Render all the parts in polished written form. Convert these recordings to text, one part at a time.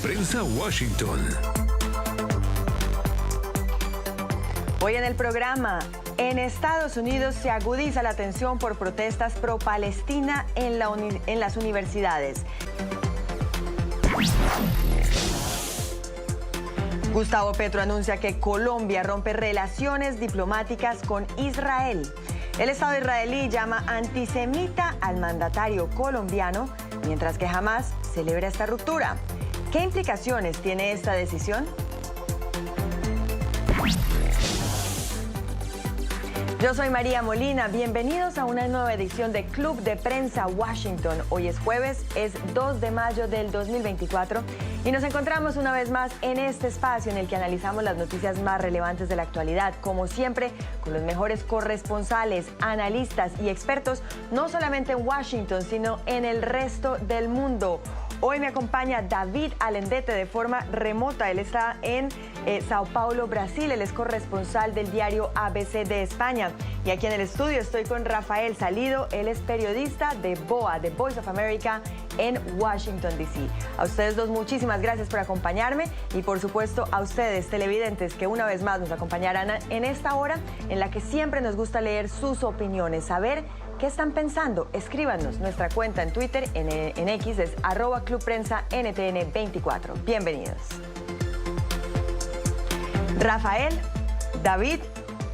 Prensa Washington. Hoy en el programa, en Estados Unidos se agudiza la tensión por protestas pro-Palestina en las universidades. Gustavo Petro anuncia que Colombia rompe relaciones diplomáticas con Israel. El Estado israelí llama antisemita al mandatario colombiano, mientras que Hamás celebra esta ruptura. ¿Qué implicaciones tiene esta decisión? Yo soy María Molina, bienvenidos a una nueva edición de Club de Prensa Washington. Hoy es jueves, es 2 de mayo del 2024 y nos encontramos una vez más en este espacio en el que analizamos las noticias más relevantes de la actualidad, como siempre, con los mejores corresponsales, analistas y expertos, no solamente en Washington, sino en el resto del mundo. Hoy me acompaña David Alendete de forma remota. Él está en Sao Paulo, Brasil. Él es corresponsal del diario ABC de España. Y aquí en el estudio estoy con Rafael Salido. Él es periodista de VOA, de Voice of America, en Washington, D.C. A ustedes dos, muchísimas gracias por acompañarme. Y por supuesto a ustedes, televidentes, que una vez más nos acompañarán en esta hora en la que siempre nos gusta leer sus opiniones, saber ¿qué están pensando? Escríbanos. Nuestra cuenta en Twitter, en X, es @ClubPrensaNTN24. Bienvenidos. Rafael, David,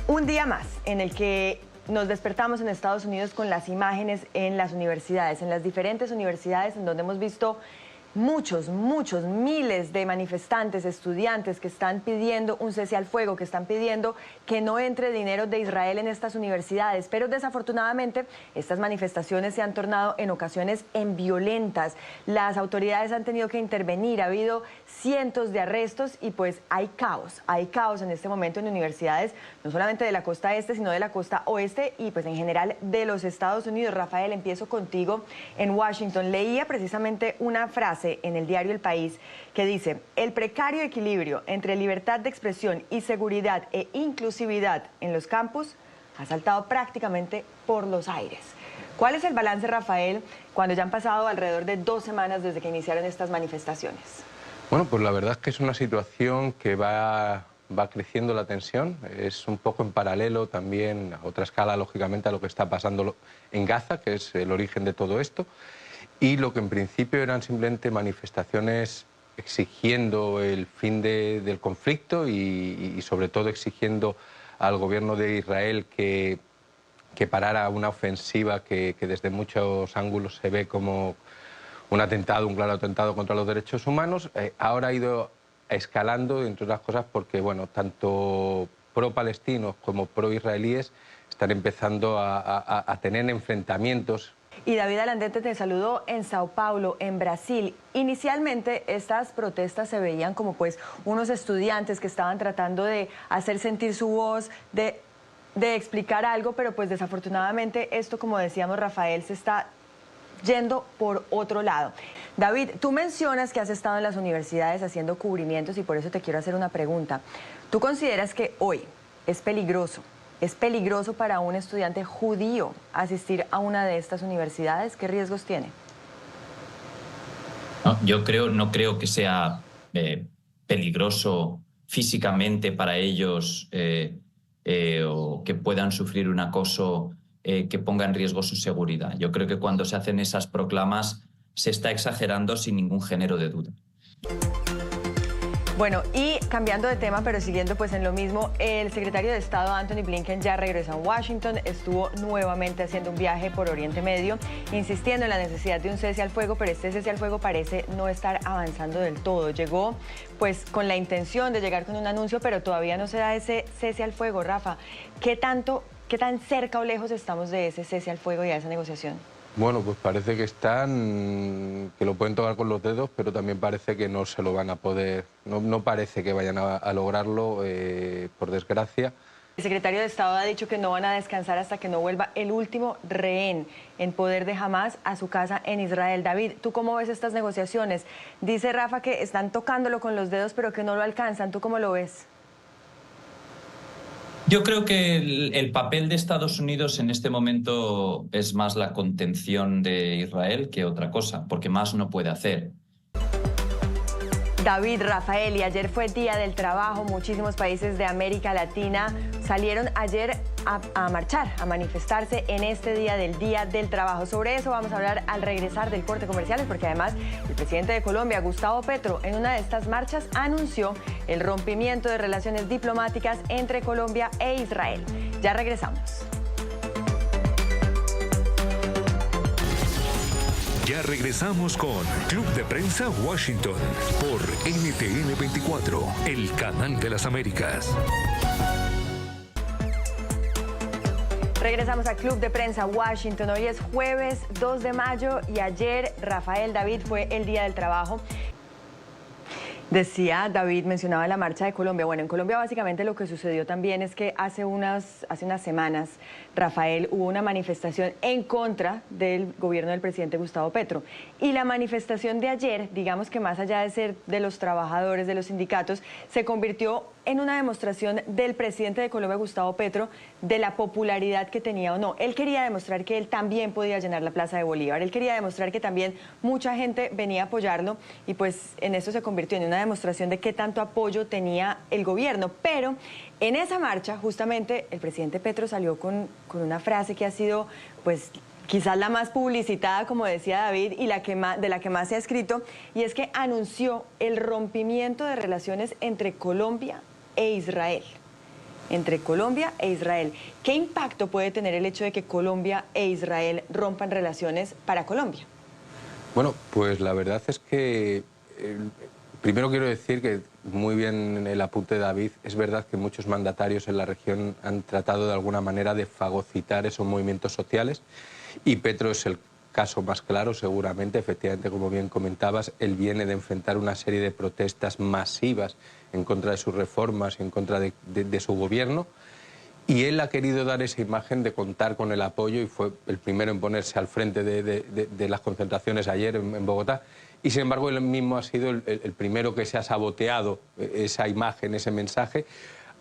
un día más en el que nos despertamos en Estados Unidos con las imágenes en las universidades, en las diferentes universidades en donde hemos visto muchos, miles de manifestantes, estudiantes que están pidiendo un cese al fuego, que están pidiendo que no entre dinero de Israel en estas universidades. Pero desafortunadamente estas manifestaciones se han tornado en ocasiones en violentas. Las autoridades han tenido que intervenir, ha habido cientos de arrestos y pues hay caos en este momento en universidades, no solamente de la costa este, sino de la costa oeste y pues en general de los Estados Unidos. Rafael, empiezo contigo en Washington. Leía precisamente una frase en el diario El País que dice: el precario equilibrio entre libertad de expresión y seguridad e inclusividad en los campus ha saltado prácticamente por los aires. ¿Cuál es el balance, Rafael, cuando ya han pasado alrededor de 2 semanas desde que iniciaron estas manifestaciones? Bueno, pues la verdad es que es una situación que va creciendo la tensión. Es un poco en paralelo también, a otra escala, lógicamente, a lo que está pasando en Gaza, que es el origen de todo esto. Y lo que en principio eran simplemente manifestaciones exigiendo el fin del conflicto y sobre todo exigiendo al gobierno de Israel que parara una ofensiva que desde muchos ángulos se ve como un atentado, un claro atentado contra los derechos humanos, ahora ha ido escalando, entre otras cosas, porque bueno, tanto pro-palestinos como pro-israelíes están empezando a tener enfrentamientos. Y David Alendete, te saludó en Sao Paulo, en Brasil. Inicialmente estas protestas se veían como pues unos estudiantes que estaban tratando de hacer sentir su voz, de explicar algo, pero pues desafortunadamente esto, como decíamos, Rafael, se está yendo por otro lado. David, tú mencionas que has estado en las universidades haciendo cubrimientos y por eso te quiero hacer una pregunta. ¿Tú consideras que hoy es peligroso para un estudiante judío asistir a una de estas universidades? ¿Qué riesgos tiene? No creo que sea peligroso físicamente para ellos o que puedan sufrir un acoso que ponga en riesgo su seguridad. Yo creo que cuando se hacen esas proclamas se está exagerando sin ningún género de duda. Bueno, y cambiando de tema, pero siguiendo pues en lo mismo, el secretario de Estado Antony Blinken ya regresó a Washington, estuvo nuevamente haciendo un viaje por Oriente Medio, insistiendo en la necesidad de un cese al fuego, pero este cese al fuego parece no estar avanzando del todo. Llegó pues con la intención de llegar con un anuncio, pero todavía no se da ese cese al fuego. Rafa, ¿qué tan cerca o lejos estamos de ese cese al fuego y a esa negociación? Bueno, pues parece que que lo pueden tocar con los dedos, pero también parece que no se lo van a poder, no parece que vayan a lograrlo, por desgracia. El secretario de Estado ha dicho que no van a descansar hasta que no vuelva el último rehén en poder de Hamás a su casa en Israel. David, ¿tú cómo ves estas negociaciones? Dice Rafa que están tocándolo con los dedos, pero que no lo alcanzan. ¿Tú cómo lo ves? Yo creo que el papel de Estados Unidos en este momento es más la contención de Israel que otra cosa, porque más no puede hacer. David, Rafael, y ayer fue Día del Trabajo. Muchísimos países de América Latina salieron ayer a marchar, a manifestarse en este Día del Trabajo. Sobre eso vamos a hablar al regresar del corte comerciales, porque además el presidente de Colombia, Gustavo Petro, en una de estas marchas anunció el rompimiento de relaciones diplomáticas entre Colombia e Israel. Ya regresamos. Ya regresamos con Club de Prensa Washington por NTN 24, el canal de las Américas. Regresamos a Club de Prensa Washington. Hoy es jueves 2 de mayo y ayer, Rafael, David, fue el Día del Trabajo. Decía David, mencionaba la marcha de Colombia. Bueno, en Colombia básicamente lo que sucedió también es que hace unas semanas, Rafael, hubo una manifestación en contra del gobierno del presidente Gustavo Petro. Y la manifestación de ayer, digamos que más allá de ser de los trabajadores, de los sindicatos, se convirtió en una demostración del presidente de Colombia, Gustavo Petro, de la popularidad que tenía o no. Él quería demostrar que él también podía llenar la Plaza de Bolívar. Él quería demostrar que también mucha gente venía a apoyarlo y pues en eso se convirtió en una demostración de qué tanto apoyo tenía el gobierno. Pero en esa marcha, justamente, el presidente Petro salió con una frase que ha sido, pues, quizás la más publicitada, como decía David, y de la que más se ha escrito, y es que anunció el rompimiento de relaciones entre Colombia e Israel. Entre Colombia e Israel. ¿Qué impacto puede tener el hecho de que Colombia e Israel rompan relaciones para Colombia? Bueno, pues la verdad es que primero quiero decir que muy bien el apunte de David. Es verdad que muchos mandatarios en la región han tratado de alguna manera de fagocitar esos movimientos sociales y Petro es el caso más claro, seguramente. Efectivamente, como bien comentabas, él viene de enfrentar una serie de protestas masivas en contra de sus reformas y en contra de su gobierno, y él ha querido dar esa imagen de contar con el apoyo y fue el primero en ponerse al frente de las concentraciones ayer en Bogotá, y sin embargo él mismo ha sido el primero que se ha saboteado esa imagen, ese mensaje,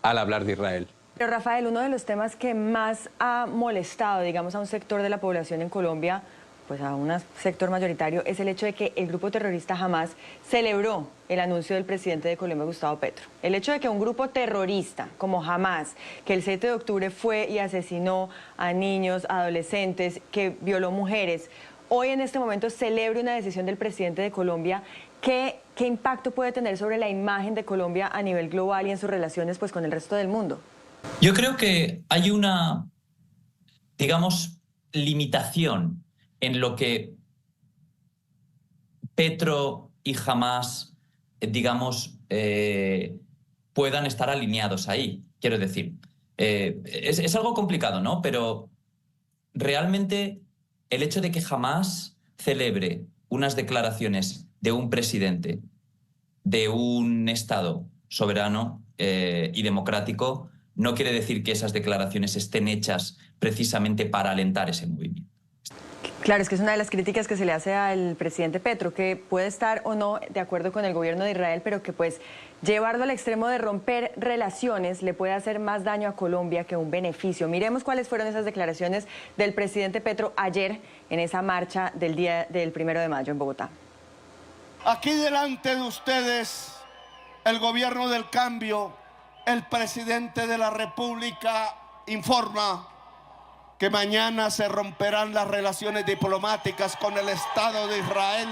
al hablar de Israel. Pero Rafael, uno de los temas que más ha molestado, digamos, a un sector de la población en Colombia, pues a un sector mayoritario, es el hecho de que el grupo terrorista Hamas celebró el anuncio del presidente de Colombia, Gustavo Petro. El hecho de que un grupo terrorista como Hamas, que el 7 de octubre fue y asesinó a niños, adolescentes, que violó mujeres, hoy en este momento celebre una decisión del presidente de Colombia, ¿qué impacto puede tener sobre la imagen de Colombia a nivel global y en sus relaciones, pues, con el resto del mundo? Yo creo que hay una, digamos, limitación en lo que Petro y Hamas, digamos, puedan estar alineados ahí. Quiero decir, es algo complicado, ¿no? Pero realmente el hecho de que Hamas celebre unas declaraciones de un presidente de un Estado soberano y democrático no quiere decir que esas declaraciones estén hechas precisamente para alentar ese movimiento. Claro, es que es una de las críticas que se le hace al presidente Petro, que puede estar o no de acuerdo con el gobierno de Israel, pero que pues llevarlo al extremo de romper relaciones le puede hacer más daño a Colombia que un beneficio. Miremos cuáles fueron esas declaraciones del presidente Petro ayer en esa marcha del día del 1 de mayo en Bogotá. Aquí delante de ustedes, el gobierno del cambio, el presidente de la República informa que mañana se romperán las relaciones diplomáticas con el Estado de Israel.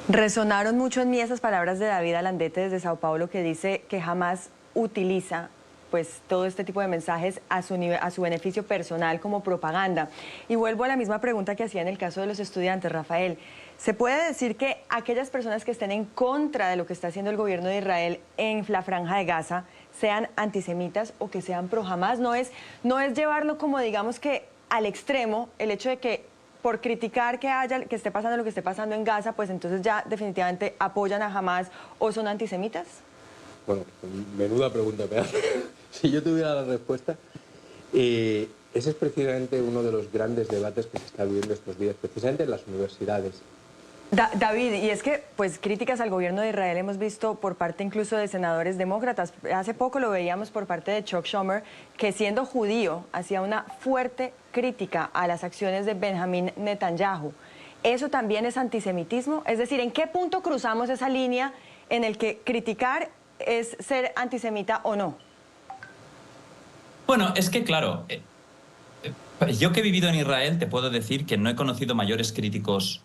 Resonaron mucho en mí esas palabras de David Alandete desde Sao Paulo, que dice que jamás utiliza pues todo este tipo de mensajes a su beneficio personal como propaganda. Y vuelvo a la misma pregunta que hacía en el caso de los estudiantes, Rafael. ¿Se puede decir que aquellas personas que estén en contra de lo que está haciendo el gobierno de Israel en la Franja de Gaza sean antisemitas o que sean pro Hamas? No es llevarlo como, digamos, que al extremo, el hecho de que por criticar que esté pasando lo que esté pasando en Gaza, pues entonces ya definitivamente apoyan a Hamas o son antisemitas. Bueno, menuda pregunta me hace. Si yo tuviera la respuesta, ese es precisamente uno de los grandes debates que se está viviendo estos días, precisamente en las universidades. David, y es que pues críticas al gobierno de Israel hemos visto por parte incluso de senadores demócratas. Hace poco lo veíamos por parte de Chuck Schumer, que siendo judío hacía una fuerte crítica a las acciones de Benjamin Netanyahu. ¿eso también es antisemitismo? Es decir, ¿en qué punto cruzamos esa línea en el que criticar es ser antisemita o no? Bueno, es que claro, yo que he vivido en Israel te puedo decir que no he conocido mayores críticos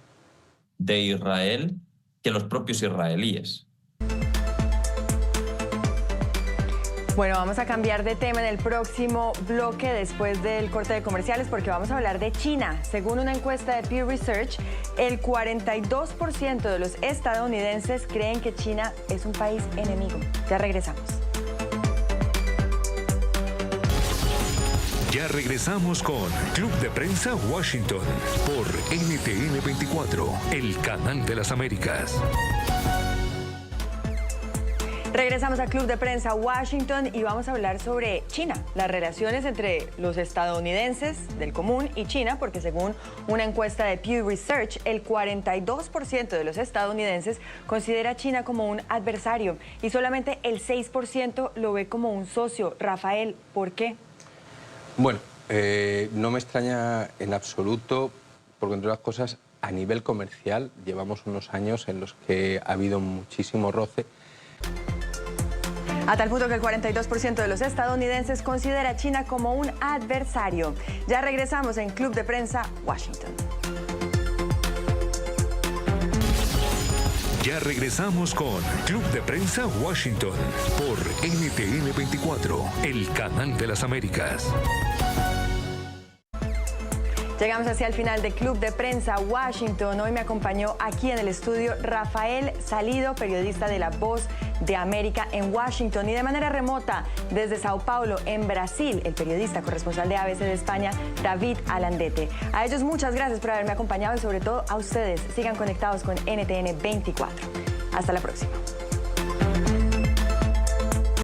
de Israel que los propios israelíes. Bueno, vamos a cambiar de tema en el próximo bloque después del corte de comerciales porque vamos a hablar de China. Según una encuesta de Pew Research, el 42% de los estadounidenses creen que China es un país enemigo. Ya regresamos. Ya regresamos con Club de Prensa Washington por NTN 24, el canal de las Américas. Regresamos a Club de Prensa Washington y vamos a hablar sobre China, las relaciones entre los estadounidenses del común y China, porque según una encuesta de Pew Research, el 42% de los estadounidenses considera a China como un adversario y solamente el 6% lo ve como un socio. Rafael, ¿por qué? Bueno, no me extraña en absoluto, porque entre otras cosas, a nivel comercial, llevamos unos años en los que ha habido muchísimo roce. A tal punto que el 42% de los estadounidenses considera a China como un adversario. Ya regresamos en Club de Prensa Washington. Ya regresamos con Club de Prensa Washington por NTN 24, el canal de las Américas. Llegamos hacia el final de Club de Prensa Washington. Hoy me acompañó aquí en el estudio Rafael Salido, periodista de La Voz de América en Washington, y de manera remota desde Sao Paulo, en Brasil, el periodista corresponsal de ABC de España, David Alandete. A ellos muchas gracias por haberme acompañado y sobre todo a ustedes. Sigan conectados con NTN 24. Hasta la próxima.